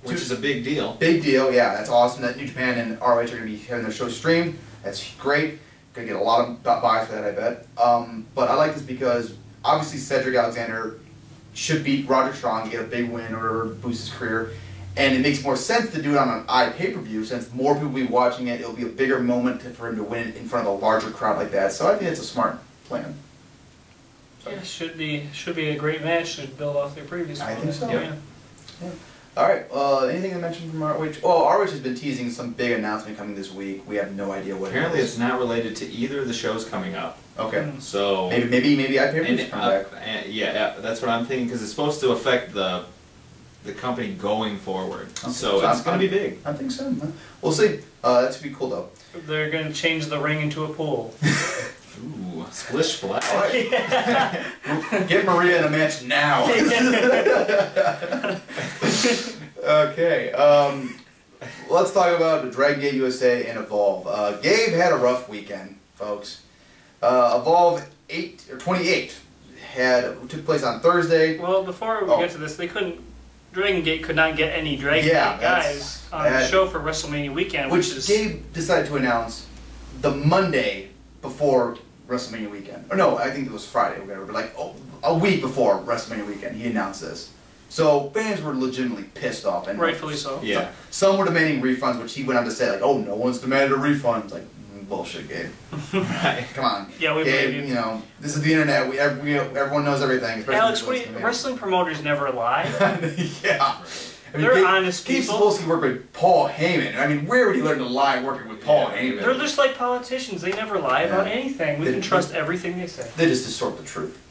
which is a big deal. Big deal, yeah. That's awesome that New Japan and ROH are going to be having their show streamed. That's great. Going to get a lot of buys for that, I bet. But I like this because obviously Cedric Alexander should beat Roger Strong to get a big win or boost his career, and it makes more sense to do it on an pay-per-view since more people will be watching it. It'll be a bigger moment for him to win in front of a larger crowd like that. So I think it's a smart plan. Yeah, should be a great match to build off their previous one. I think so. Yeah. All right. Anything to mention from ROH? Well, ROH has been teasing some big announcement coming this week. We have no idea what. Apparently, it's not related to either of the shows coming up. Okay. So maybe iPay-per-views come back. Yeah, that's what I'm thinking because it's supposed to affect the company going forward. Okay. So it's going to be big. I think so. We'll see. That should be cool though. They're going to change the ring into a pool. Ooh, splish splash. Get Maria in a match now. Okay. Let's talk about the Dragon Gate USA and Evolve. Gabe had a rough weekend, folks. Evolve 28 took place on Thursday. Well, before we get to this, Dragon Gate could not get any Dragon Gate guys on the show for WrestleMania weekend, which is Gabe decided to announce the Monday before WrestleMania weekend. Or no, I think it was Friday or whatever, but like a week before WrestleMania weekend, he announced this. So fans were legitimately pissed off, and rightfully so. Yeah. Some were demanding refunds, which he went on to say like, "Oh, no one's demanded a refund." It's like bullshit, Gabe. Right. Come on. Yeah, we Gabe, believe you. You know, this is the internet. Everyone knows everything. Alex, wrestling promoters never lie. Yeah. I mean, They're honest Gabe people. Sapolsky worked with Paul Heyman. I mean, where would he learn to lie working with Paul Heyman? They're just like politicians. They never lie about anything. We can trust everything they say. They just distort the truth.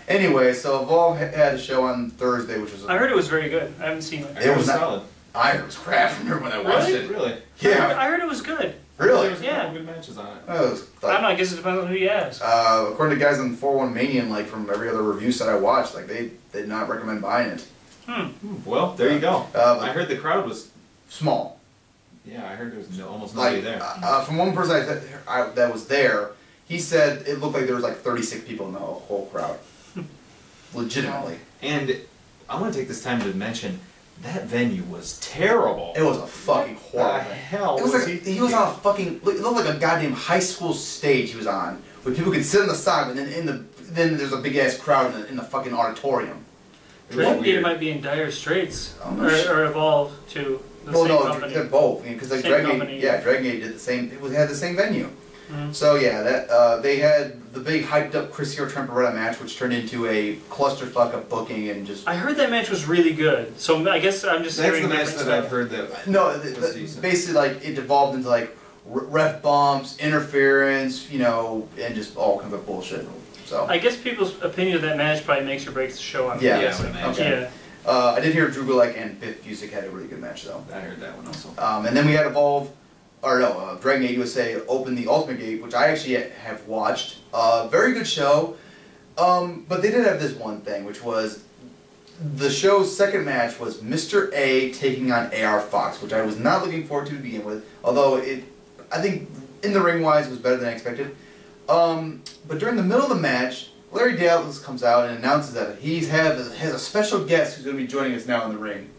Anyway, so Evolve had a show on Thursday, which was... I heard it was very good. I haven't seen it. It was solid. I heard it was crap from everyone that watched it. Really? Yeah. I heard it was good. Really? There was a couple good matches on it. It was, I don't know. I guess it depends on who you ask. according to guys on 4-1 Mania, and like from every other review site I watched, like they did not recommend buying it. Well, there you go. I heard the crowd was small. Yeah, I heard there was almost nobody there. From one person that was there, he said it looked like there was like 36 people in the whole crowd. Legitimately. And I want to take this time to mention that venue was terrible. It was a fucking horrible. What the hell? It was like he was on a fucking. It looked like a goddamn high school stage he was on, where people could sit on the side, and then there's a big ass crowd in the fucking auditorium. Dragon Gate might be in dire straits, or Evolve to the well, same no, company. they're both because like Same Dragon company. Gate, yeah, Dragon Gate did the same. It had the same venue. So yeah, that they had the big hyped up Chris Hero Trent Beretta match, which turned into a clusterfuck of booking and just. I heard that match was really good, so I guess I'm just That's hearing the match different that stuff. I've heard that. No, was decent. basically like it evolved into like ref bumps, interference, you know, and just all kinds of bullshit. So I guess people's opinion of that match probably makes or breaks the show. I'm yeah, guessing. okay. Yeah. I did hear Drew Gulak and Biff Busick had a really good match though. I heard that one also. And then we had Evolve, or no, Dragon Gate USA opened the Ultimate Gate, which I actually have watched. Very good show, but they did have this one thing, which was the show's second match was Mr. A taking on AR Fox, which I was not looking forward to begin with, although I think in the ring wise it was better than I expected. But during the middle of the match, Larry Dallas comes out and announces that he has a special guest who's going to be joining us now in the ring.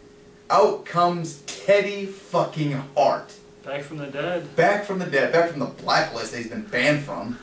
Out comes Teddy fucking Hart. Back from the dead. Back from the dead. Back from the blacklist that he's been banned from.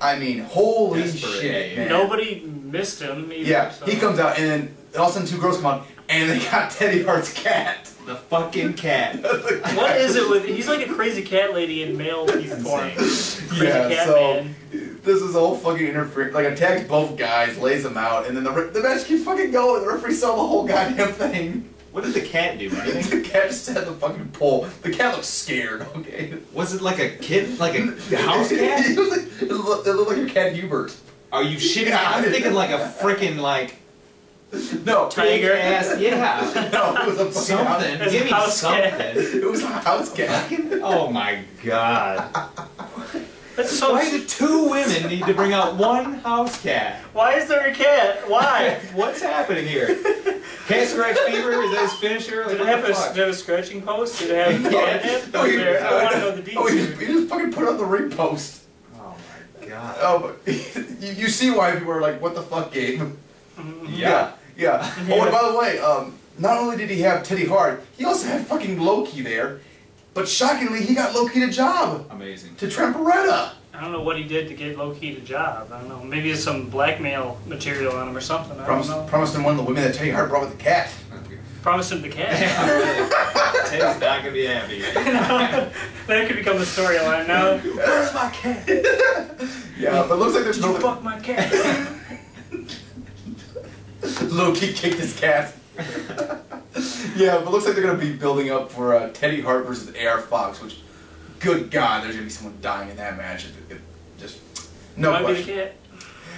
I mean, holy shit, man. Nobody missed him either. Yeah, so. he comes out and then all of a sudden two girls come out and they got Teddy Hart's cat. The fucking cat. What is it with... He's like a crazy cat lady in male form. Crazy Yeah, cat so man. this is all fucking interference. Like, attacks both guys, lays them out, and then the match keeps fucking going. The referee saw the whole goddamn thing. What did the cat do? Anything? The cat just had the fucking pole. The cat looked scared, okay? Was it like a kitten? Like a house cat? It looked like your cat Hubert. Are you shitting me? I'm thinking like a freaking like... No. Tiger. ass, yeah. No, it was a fucking Something. It's Give a me house something. cat. It was a house cat. Oh my god. That's so... Why do two women need to bring out one house cat? Why is there a cat? Why? What's happening here? Cat scratch fever? Is that his finisher? Like, Did it have a scratching post? Did it have Yeah. No, he- I want to know the Oh, details. he just fucking put it on the ring post. Oh my god. Oh, but you see why people are like, what the fuck, Gabe? Yeah. Yeah. Oh, and by the way, not only did he have Teddy Hart, he also had fucking Loki there. But shockingly, he got Loki a job. Amazing. To Trent Beretta. I don't know what he did to get low-key the job. I don't know. Maybe it's some blackmail material on him or something. I don't know. Promised him one of the women that Teddy Hart brought with the cat. Promised him the cat. Teddy's not gonna be happy. That could become the storyline now. Where's my cat? Yeah, but it looks like there's Did you fuck my cat? Loki kicked his cat. Yeah, but it looks like they're going to be building up for Teddy Hart versus AR Fox, which, good God, there's going to be someone dying in that match. Just, no Might question. be the cat.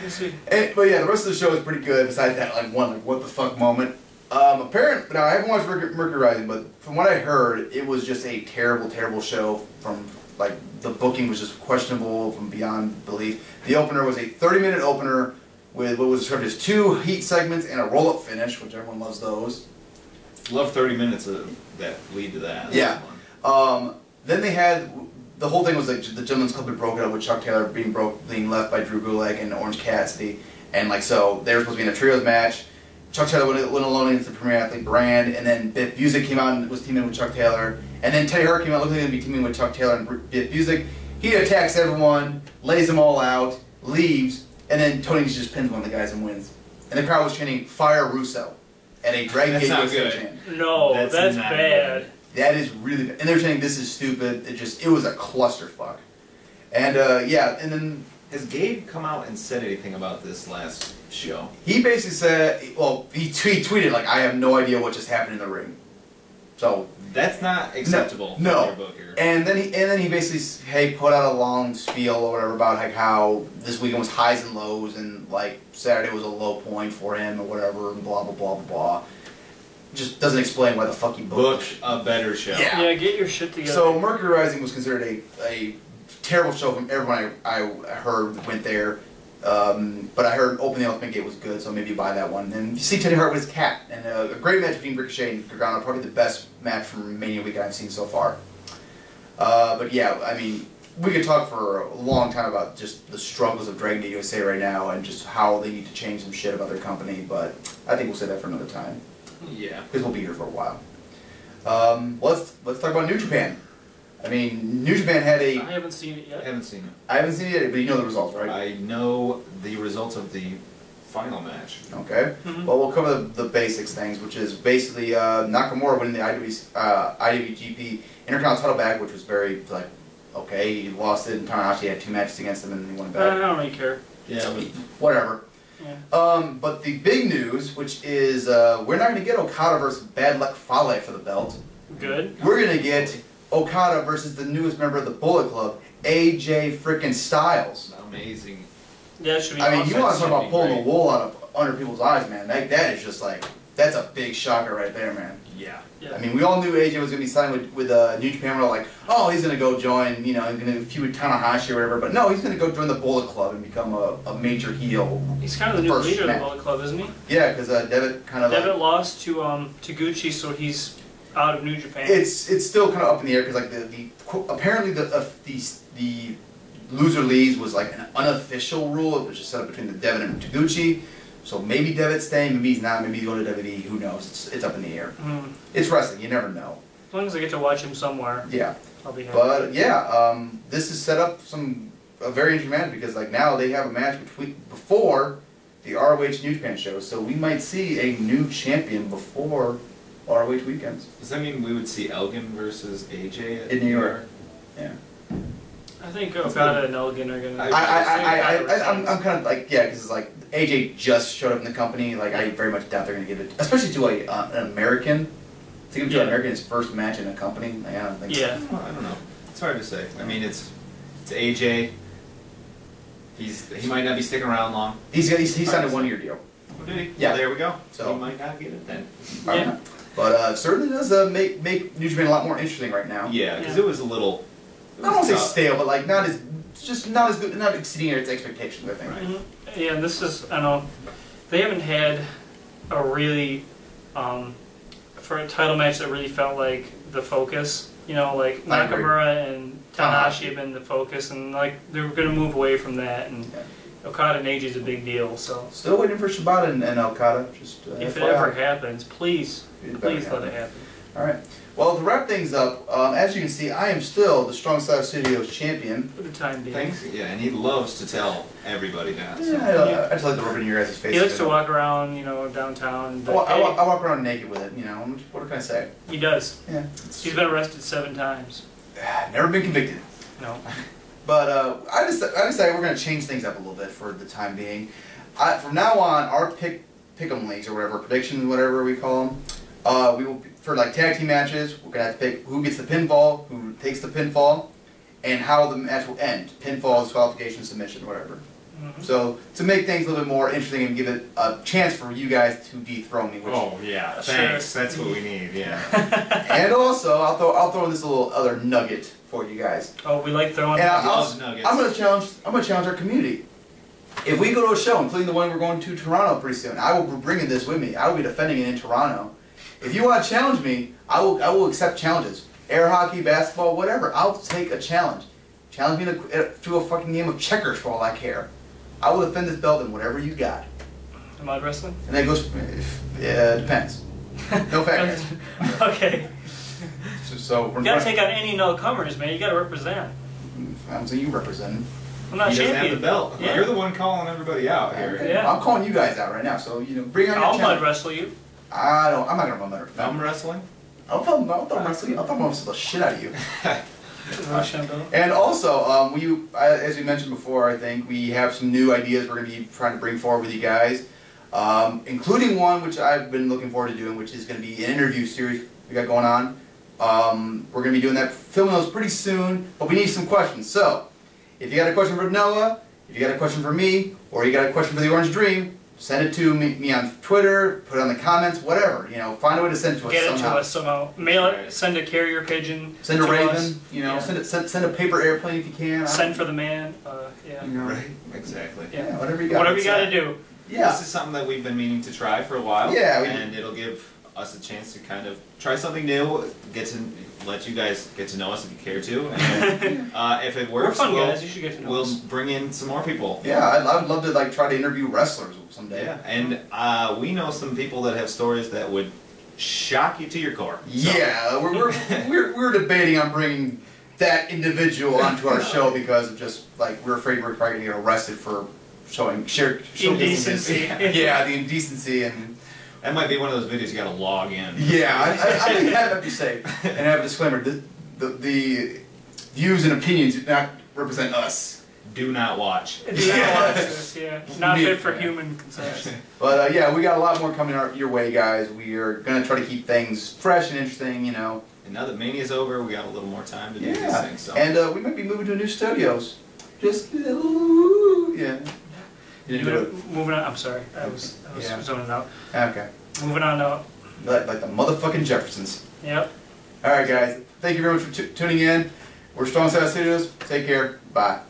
We'll see. But yeah, the rest of the show is pretty good, besides that what the fuck moment. Apparently, now I haven't watched Mercury Rising, but from what I heard, it was just a terrible, terrible show from, like, the booking was just questionable from beyond belief. The opener was a 30-minute opener with what was described as 2 heat segments and a roll-up finish, which everyone loves those. Love 30 minutes of that lead to that. Yeah. Then they had, the whole thing was like the Gentleman's Club had broken up with Chuck Taylor being left by Drew Gulak and Orange Cassidy. And like, so they were supposed to be in a trios match. Chuck Taylor went alone against the Premier Athlete brand, and then Biff Busick came out and was teaming with Chuck Taylor. And then Teddy Hart came out looking like he was going to be teaming with Chuck Taylor and Biff Busick. He attacks everyone, lays them all out, leaves, and then Tony just pins one of the guys and wins. And the crowd was chanting, "Fire Russo." at a Dragon Gate USA good. champion. No, that's not bad. good. That is really bad. And they're saying this is stupid. It was a clusterfuck. And yeah, and then Has Gabe come out and said anything about this last show? he basically said, well, he tweeted like, I have no idea what just happened in the ring. So That's not acceptable no. for your booker. And then he basically put out a long spiel or whatever about like how this weekend was highs and lows and like Saturday was a low point for him or whatever and blah blah blah blah blah. Just doesn't explain why the fuck he Book a better show. Yeah. Yeah, get your shit together. So Mercury Rising was considered a terrible show from everyone I heard went there. But I heard Open the Ultimate Gate was good, so maybe buy that one. And you see Teddy Hart with his cat, and a great match between Ricochet and Gargano, probably the best match from Mania weekend I've seen so far. But yeah, I mean, we could talk for a long time about just the struggles of Dragon Gate USA right now, and just how they need to change some shit about their company. But I think we'll say that for another time. Yeah. Because we'll be here for a while. Let's talk about New Japan. I mean, New Japan had I haven't seen it yet. I haven't seen it. I haven't seen it yet, but you know the results, right? I know the results of the final match. Okay. Mhm. Well, we'll cover the basics things, which is basically Nakamura winning the IWGP Intercontinental title back, which was very, like, okay, he lost it, and Tanahashi had 2 matches against him, and he won it I back. don't really care. Yeah. Whatever. Yeah. But the big news, which is we're not going to get Okada versus Bad Luck Fale for the belt. Good. We're going to get Okada versus the newest member of the Bullet Club, AJ frickin' Styles. Amazing. Yeah, it should be I mean, awesome. you want to talk should about be pulling great. the wool out of under people's eyes, man. That is just like, that's a big shocker right there, man. Yeah. Yeah. I mean, we all knew AJ was going to be signed with New Japan. We're all like, oh, he's going to go join, you know, he's going to feud with Tanahashi or whatever. But no, he's going to go join the Bullet Club and become a major heel. He's kind of the new First leader of the match. Bullet Club, isn't he? Yeah, because Devitt kind of Devitt like, lost to Gucci, so he's out of New Japan. it's still kind of up in the air because like apparently the loser leaves was like an unofficial rule. It was just set up between the Devitt and Taguchi. So maybe Devitt's staying, maybe he's not, maybe he's going to WWE, who knows? It's up in the air. Mm. It's wrestling, you never know. As long as I get to watch him somewhere, Yeah. I'll be happy. But yeah, this has set up a very interesting match because like now they have a match before the ROH New Japan show, so we might see a new champion before ROH weekends. Does that mean we would see Elgin versus AJ In New York. Yeah. I think Okada and Elgin are gonna. I'm kind of like, yeah, because it's like AJ just showed up in the company. Like I very much doubt they're going to give it, especially to an American. To give it to an American his first match in a company. Like, I don't think. Yeah. So. Well, I don't know. It's hard to say. I mean, it's AJ. He might not be sticking around long. He signed a 1-year deal. Oh, did he? Yeah. Well, there we go. So- he might not get it then. Yeah. But certainly does make New Japan a lot more interesting right now. Yeah, because Yeah. it was a little. I don't want to say stale, but like not as good, not exceeding its expectations. I think. Right. Mhm. Yeah, and this is, I know, they haven't had a really, for a title match that really felt like the focus. You know, like I agree. Nakamura and Tanahashi have been the focus, and like they're going to move away from that. And Yeah. Okada and AJ is a big deal, so Still waiting for Shibata and Okada. Just if it FYI. ever happens, please let it happen. All right. Well, to wrap things up, as you can see, I am still the Strong Style Studios champion. For the time being. Thanks. Yeah, and he loves to tell everybody that. So. Yeah, I just like the rub it in your guys' face. He likes to walk around, you know, downtown. I But walk around naked with it, you know. What can I say? he does. Yeah. He's been arrested 7 times. Never been convicted. No. But I decided we're going to change things up a little bit for the time being. From now on, our pick'em leagues or whatever, predictions, whatever we call them, we will for like tag team matches. We're going to have to pick who gets the pinfall, who takes the pinfall, and how the match will end. Pinfall, disqualification, submission, whatever. Mhm. So to make things a little bit more interesting and give it a chance for you guys to dethrone me. Which, Oh yeah, Sure. thanks. That's what we need. Yeah. and also, I'll throw in this little other nugget for you guys. Oh, we like throwing. And love nuggets. I'm gonna challenge our community. If we go to a show, including the one we're going to Toronto pretty soon, I will be bringing this with me. I will be defending it in Toronto. If you want to challenge me, I will accept challenges. Air hockey, basketball, whatever. I'll take a challenge. Challenge me to a fucking game of checkers for all I care. I will defend this belt in whatever you got. Mud wrestling? And that goes, depends. No factors. Okay. So we're You gotta take on any no-comers, man. You gotta represent. I don't say you represent. I'm not He doesn't champion. have the belt. Yeah. You're the one calling everybody out here. Okay. Yeah. I'm calling you guys out right now. So bring on your I'll mud challenge. wrestle you. I'm not gonna run that. Thumb wrestling? I'll thumb wrestling. I'll thumb wrestle the shit out of you. Rochambeau. And also, as we mentioned before, I think we have some new ideas we're going to be trying to bring forward with you guys, including one which I've been looking forward to doing, which is going to be an interview series we got going on. We're going to be doing that, filming those pretty soon, but we need some questions. So, if you got a question for Noah, if you got a question for me, or you got a question for the Orange Dream, send it to me on Twitter, put it on the comments, whatever. You know, find a way to send it to us Get it somehow. to us somehow. Mail it. Send a carrier pigeon. Send a to raven. us. You know, Yeah. send a paper airplane if you can. Send for the man. Yeah. You know, Right, exactly. Yeah. whatever you got. Whatever you got to do. Yeah. This is something that we've been meaning to try for a while. Yeah, and it'll give us a chance to kind of try something new, get to let you guys get to know us if you care to, and if it works, We're fun guys. You should get to know we'll us. bring in some more people. Yeah, I would love to like try to interview wrestlers someday. Yeah, and we know some people that have stories that would shock you to your core. So. Yeah, we're debating on bringing that individual onto our show because of just like we're afraid we're probably gonna get arrested for showcasing Indecency. Yeah, the indecency and. That might be one of those videos you gotta log in. Yeah, I think that would be safe. And have a disclaimer: the views and opinions do not represent us. Do not watch. Do not watch this. Yeah. Not fit for human consumption. But yeah, we got a lot more coming your way, guys. We are gonna try to keep things fresh and interesting, you know. And now that Mania's over, we got a little more time to do these things. So. And we might be moving to new studios. Just yeah. You didn't do it. Moving on. I'm sorry. I was zoning out. Okay. Moving on now. Like the motherfucking Jeffersons. Yep. All right, guys. Thank you very much for tuning in. We're Strong Side Studios. Take care. Bye.